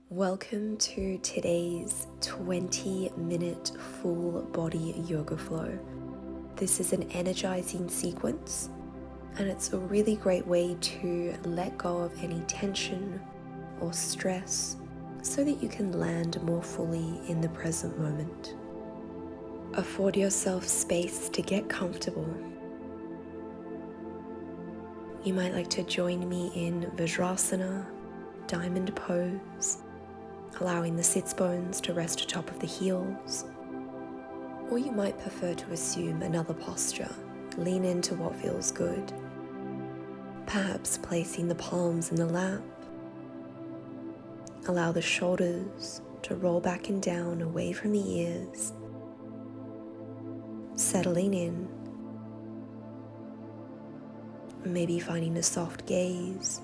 Welcome to today's 20-minute full body yoga flow. This is an energizing sequence, and it's a really great way to let go of any tension or stress so that you can land more fully in the present moment. Afford yourself space to get comfortable. You might like to join me in Vasisthasana, diamond pose, allowing the sits bones to rest atop of the heels. Or you might prefer to assume another posture. Lean into what feels good. Perhaps placing the palms in the lap. Allow the shoulders to roll back and down away from the ears. Settling in. Maybe finding a soft gaze.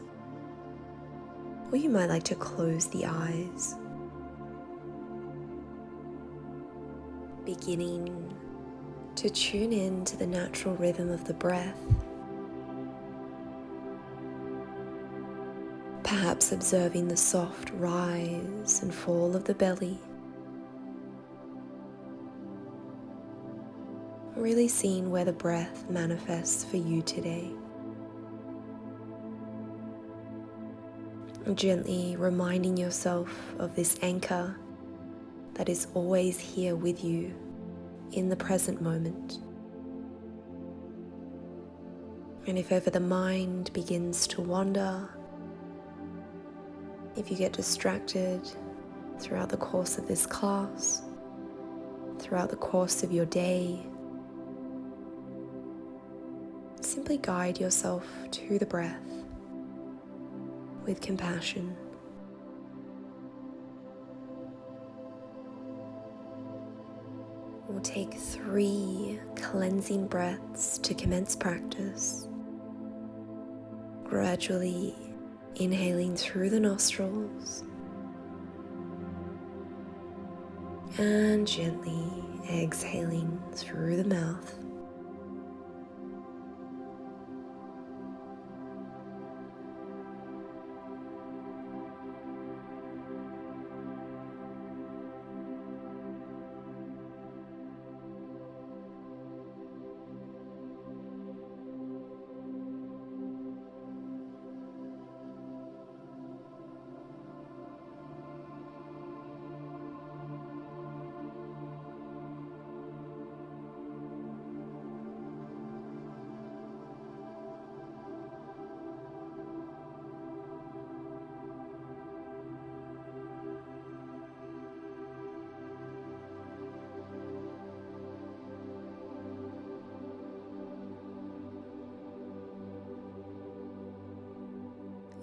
Or you might like to close the eyes. Beginning to tune in to the natural rhythm of the breath. Perhaps observing the soft rise and fall of the belly. Really seeing where the breath manifests for you today. Gently reminding yourself of this anchor that is always here with you in the present moment. And if ever the mind begins to wander, if you get distracted throughout the course of this class, throughout the course of your day, simply guide yourself to the breath with compassion. We'll take 3 cleansing breaths to commence practice. Gradually inhaling through the nostrils and gently exhaling through the mouth.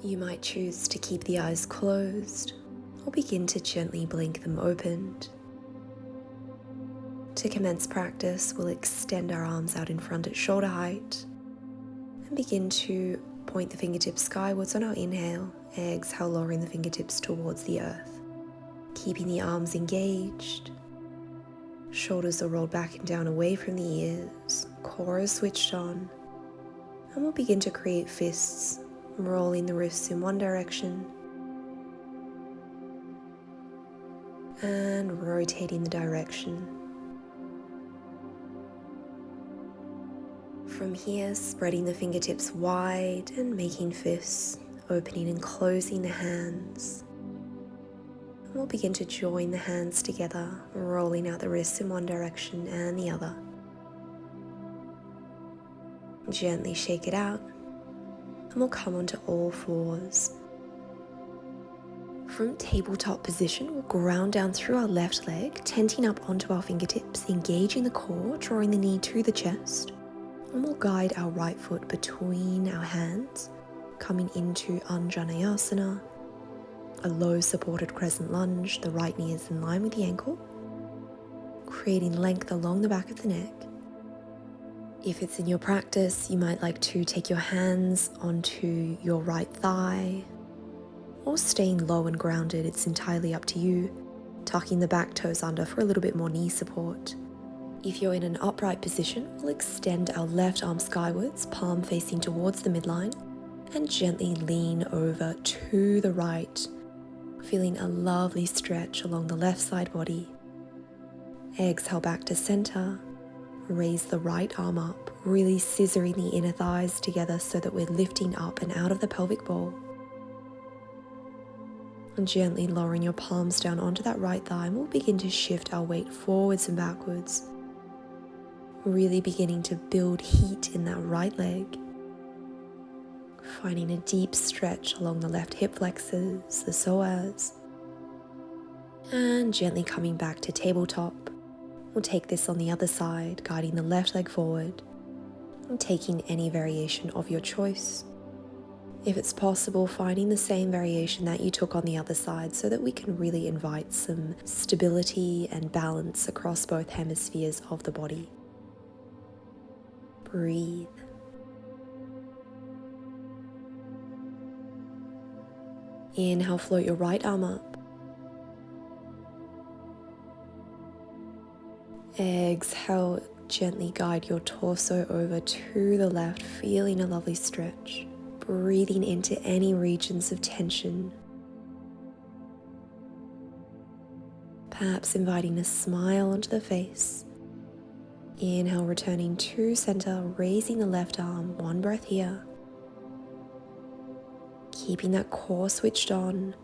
You might choose to keep the eyes closed or begin to gently blink them open. To commence practice, we'll extend our arms out in front at shoulder height and begin to point the fingertips skywards on our inhale. Exhale, lowering the fingertips towards the earth. Keeping the arms engaged. Shoulders are rolled back and down away from the ears. Core is switched on. And we'll begin to create fists, rolling the wrists in one direction and rotating the direction. From here, spreading the fingertips wide and making fists, opening and closing the hands. And we'll begin to join the hands together, rolling out the wrists in one direction and the other. Gently shake it out. And we'll come onto all fours. From tabletop position, we'll ground down through our left leg, tenting up onto our fingertips, engaging the core, drawing the knee to the chest. And we'll guide our right foot between our hands, coming into Untitled, a low supported crescent lunge. The right knee is in line with the ankle, creating length along the back of the neck. If it's in your practice, you might like to take your hands onto your right thigh or staying low and grounded. It's entirely up to you. Tucking the back toes under for a little bit more knee support. If you're in an upright position, we'll extend our left arm skywards, palm facing towards the midline, and gently lean over to the right, feeling a lovely stretch along the left side body. Exhale back to center. Raise the right arm up, really scissoring the inner thighs together so that we're lifting up and out of the pelvic bowl. And gently lowering your palms down onto that right thigh, and we'll begin to shift our weight forwards and backwards. Really beginning to build heat in that right leg. Finding a deep stretch along the left hip flexors, the psoas. And gently coming back to tabletop. We'll take this on the other side, guiding the left leg forward and taking any variation of your choice. If it's possible, finding the same variation that you took on the other side so that we can really invite some stability and balance across both hemispheres of the body. Breathe. Inhale, float your right arm up. Exhale, gently guide your torso over to the left, feeling a lovely stretch. Breathing into any regions of tension. Perhaps inviting a smile onto the face. Inhale, returning to center, raising the left arm, one breath here. Keeping that core switched on.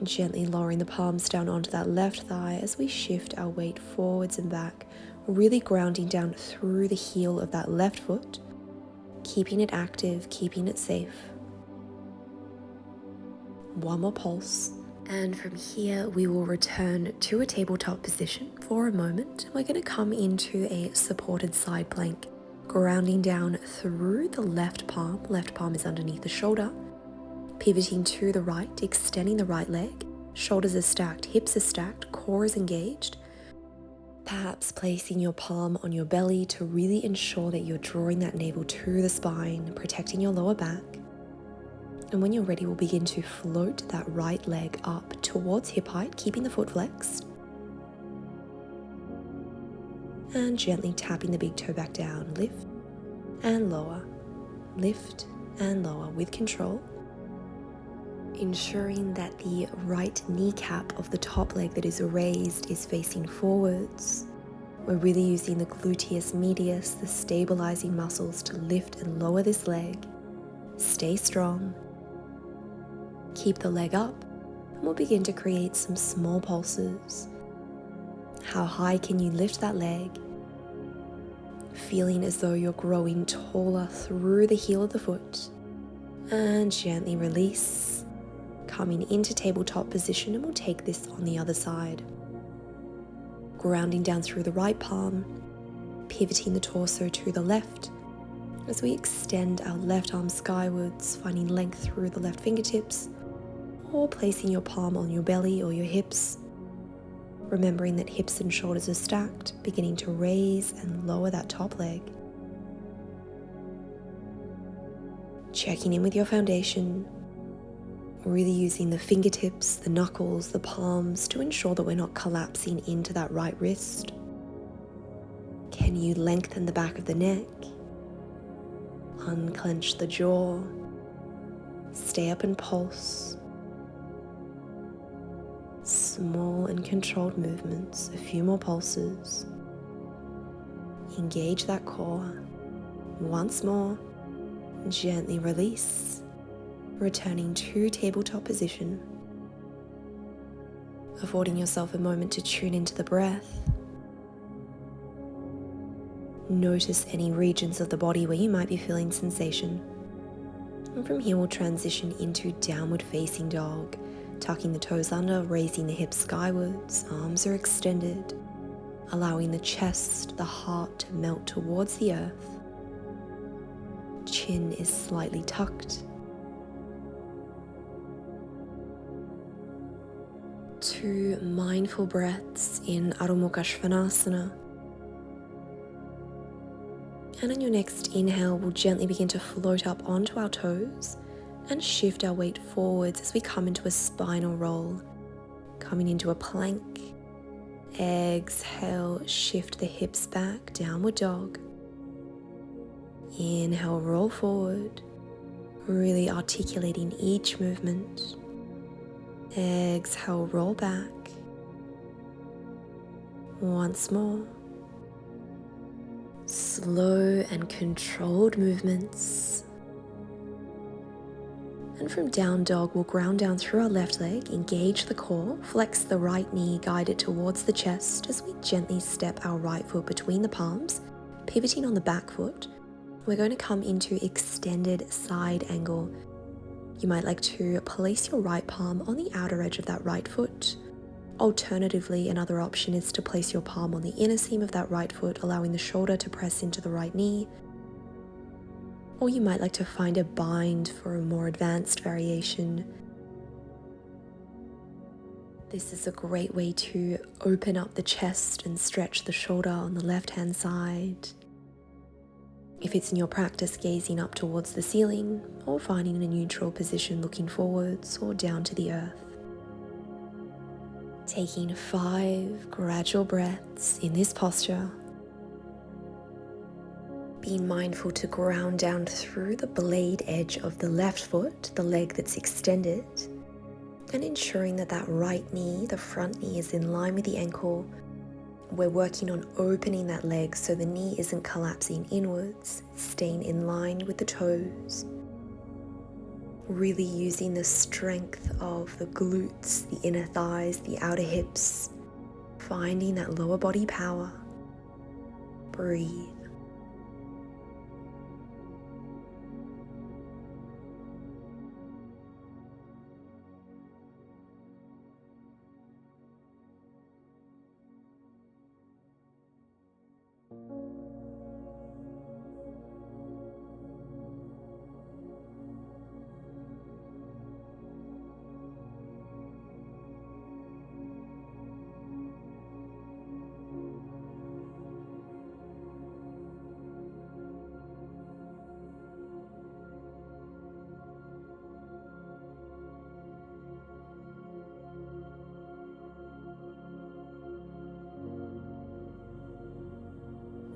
Gently lowering the palms down onto that left thigh as we shift our weight forwards and back, really grounding down through the heel of that left foot, keeping it active, keeping it safe. One more pulse, and from here we will return to a tabletop position for a moment. We're going to come into a supported side plank, grounding down through the left palm is underneath the shoulder. Pivoting to the right, extending the right leg, shoulders are stacked, hips are stacked, core is engaged. Perhaps placing your palm on your belly to really ensure that you're drawing that navel to the spine, protecting your lower back. And when you're ready, we'll begin to float that right leg up towards hip height, keeping the foot flexed. And gently tapping the big toe back down, lift and lower, lift and lower with control. Ensuring that the right kneecap of the top leg that is raised is facing forwards. We're really using the gluteus medius, the stabilizing muscles, to lift and lower this leg. Stay strong. Keep the leg up, and we'll begin to create some small pulses. How high can you lift that leg? Feeling as though you're growing taller through the heel of the foot. And gently release. Coming into tabletop position, and we'll take this on the other side. Grounding down through the right palm, pivoting the torso to the left as we extend our left arm skywards, finding length through the left fingertips, or placing your palm on your belly or your hips. Remembering that hips and shoulders are stacked, beginning to raise and lower that top leg. Checking in with your foundation. Really using the fingertips, the knuckles, the palms to ensure that we're not collapsing into that right wrist. Can you lengthen the back of the neck? Unclench the jaw. Stay up and pulse. Small and controlled movements, a few more pulses. Engage that core. Once more, gently release. Returning to tabletop position, affording yourself a moment to tune into the breath. Notice any regions of the body where you might be feeling sensation. And from here we'll transition into downward facing dog, tucking the toes under, raising the hips skywards, arms are extended, allowing the chest, the heart to melt towards the earth. Chin is slightly tucked. 2 mindful breaths in Adho Mukha Svanasana. And on your next inhale, we'll gently begin to float up onto our toes and shift our weight forwards as we come into a spinal roll, coming into a plank. Exhale, shift the hips back, downward dog. Inhale, roll forward, really articulating each movement. Exhale, roll back. Once more. Slow and controlled movements. And from down dog, we'll ground down through our left leg, engage the core, flex the right knee, guide it towards the chest as we gently step our right foot between the palms, pivoting on the back foot. We're going to come into extended side angle. You might like to place your right palm on the outer edge of that right foot. Alternatively, another option is to place your palm on the inner seam of that right foot, allowing the shoulder to press into the right knee. Or you might like to find a bind for a more advanced variation. This is a great way to open up the chest and stretch the shoulder on the left-hand side. If it's in your practice, gazing up towards the ceiling or finding a neutral position looking forwards or down to the earth. Taking 5 gradual breaths in this posture. Being mindful to ground down through the blade edge of the left foot, the leg that's extended, and ensuring that that right knee, the front knee, is in line with the ankle. We're working on opening that leg so the knee isn't collapsing inwards, it's staying in line with the toes. Really using the strength of the glutes, the inner thighs, the outer hips, finding that lower body power. Breathe.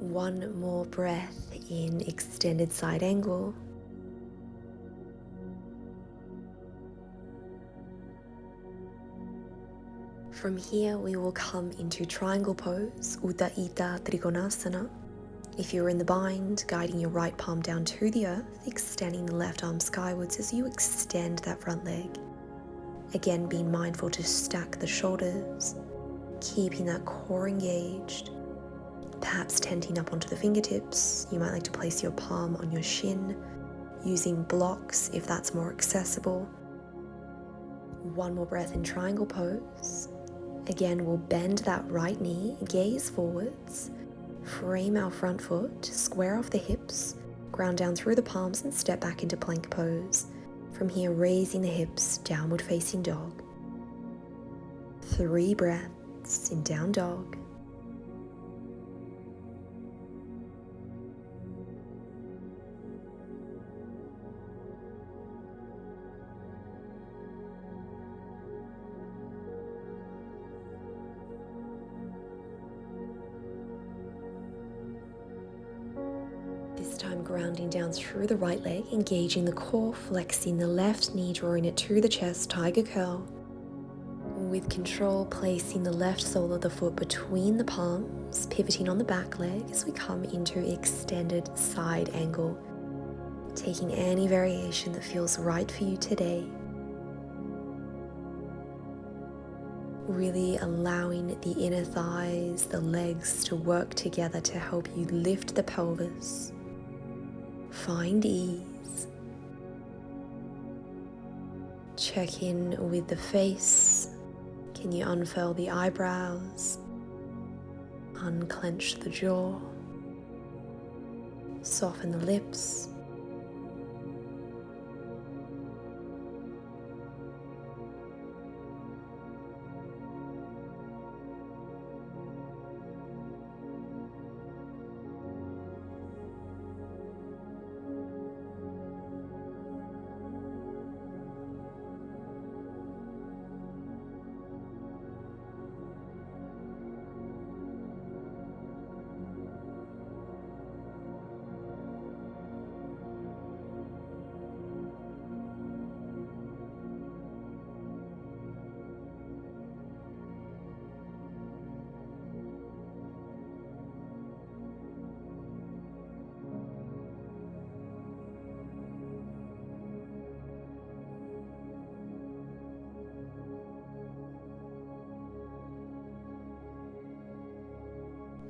One more breath in extended side angle. From here, we will come into triangle pose, Utthita Trigonasana. If you're in the bind, guiding your right palm down to the earth, extending the left arm skywards as you extend that front leg. Again, being mindful to stack the shoulders, keeping that core engaged. Perhaps tenting up onto the fingertips. You might like to place your palm on your shin, using blocks if that's more accessible. One more breath in triangle pose. Again, we'll bend that right knee, gaze forwards, frame our front foot, square off the hips, ground down through the palms and step back into plank pose. From here, raising the hips, downward facing dog. 3 breaths in down dog. This time grounding down through the right leg, engaging the core, flexing the left knee, drawing it to the chest, tiger curl. With control, placing the left sole of the foot between the palms, pivoting on the back leg as we come into extended side angle. Taking any variation that feels right for you today. Really allowing the inner thighs, the legs to work together to help you lift the pelvis. Find ease. Check in with the face. Can you unfurl the eyebrows? Unclench the jaw. Soften the lips.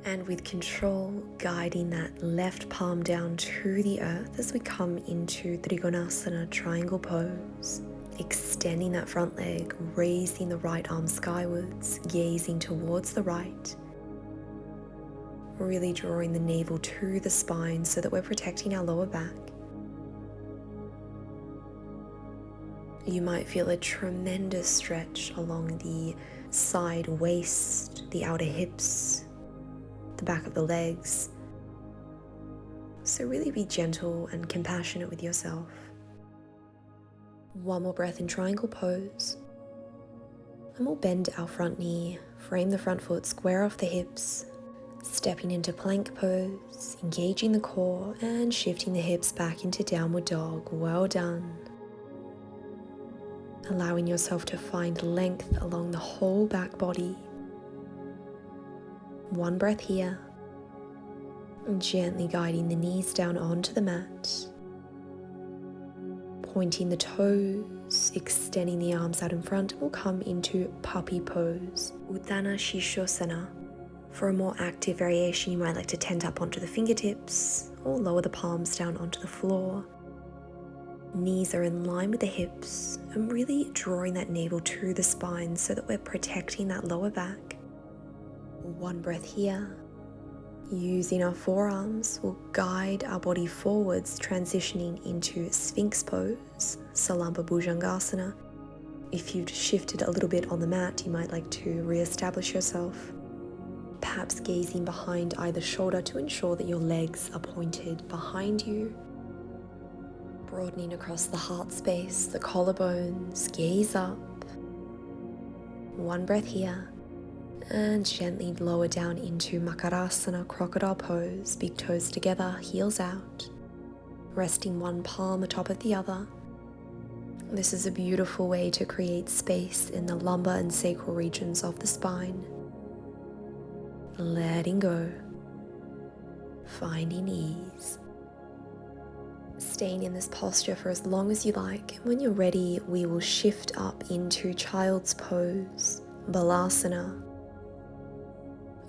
And with control, guiding that left palm down to the earth as we come into Thrigonasana, triangle pose. Extending that front leg, raising the right arm skywards, gazing towards the right. Really drawing the navel to the spine so that we're protecting our lower back. You might feel a tremendous stretch along the side waist, the outer hips, the back of the legs. So really be gentle and compassionate with yourself. One more breath in triangle pose. And we'll bend our front knee, frame the front foot square off the hips, stepping into plank pose, engaging the core and shifting the hips back into downward dog. Well done. Allowing yourself to find length along the whole back body. One breath here. And gently guiding the knees down onto the mat. Pointing the toes, extending the arms out in front. We'll come into puppy pose, Uttana Sishosasana. For a more active variation, you might like to tent up onto the fingertips or lower the palms down onto the floor. Knees are in line with the hips and really drawing that navel to the spine so that we're protecting that lower back. One breath here. Using our forearms, we'll guide our body forwards, transitioning into Sphinx pose, Salamba Bhujangasana. If you've shifted a little bit on the mat, you might like to re-establish yourself. Perhaps gazing behind either shoulder to ensure that your legs are pointed behind you. Broadening across the heart space, the collarbones, gaze up. One breath here. And gently lower down into Makarasana, Crocodile pose, big toes together, heels out. Resting one palm atop of the other. This is a beautiful way to create space in the lumbar and sacral regions of the spine. Letting go, finding ease. Staying in this posture for as long as you like. When you're ready, we will shift up into child's pose, Balasana.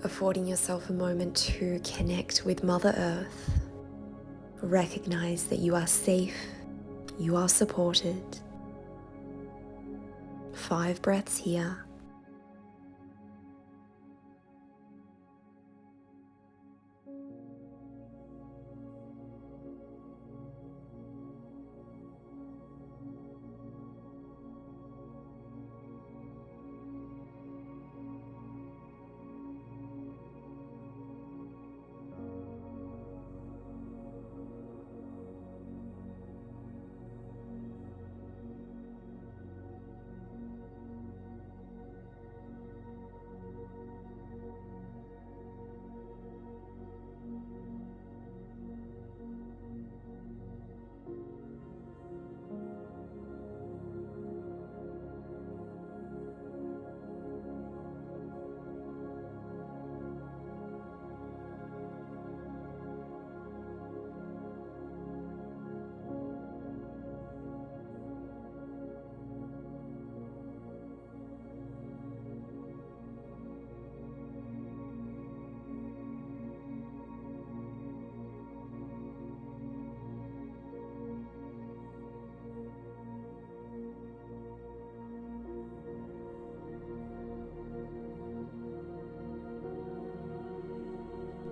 Affording yourself a moment to connect with Mother Earth. Recognize that you are safe, you are supported. 5 breaths here.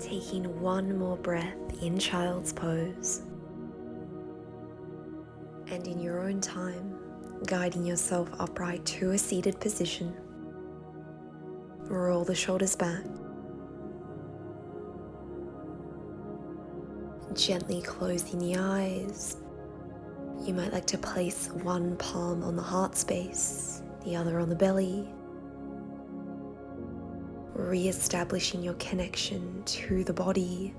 Taking one more breath in child's pose. And in your own time, guiding yourself upright to a seated position. Roll the shoulders back. Gently closing the eyes. You might like to place one palm on the heart space, the other on the belly. Re-establishing your connection to the body,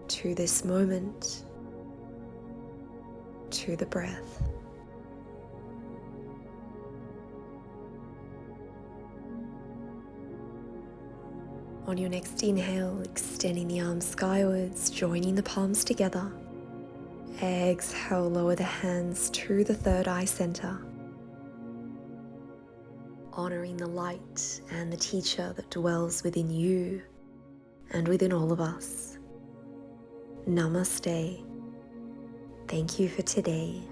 to this moment, to the breath. On your next inhale, extending the arms skywards, joining the palms together. Exhale, lower the hands to the third eye center. honoring the light and the teacher that dwells within you and within all of us. Namaste. Thank you for today.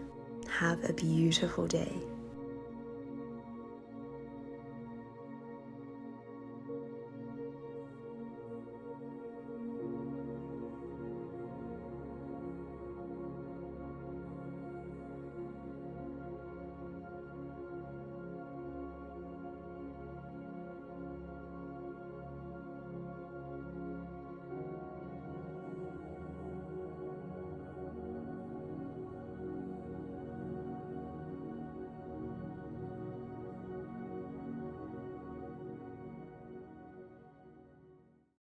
Have a beautiful day.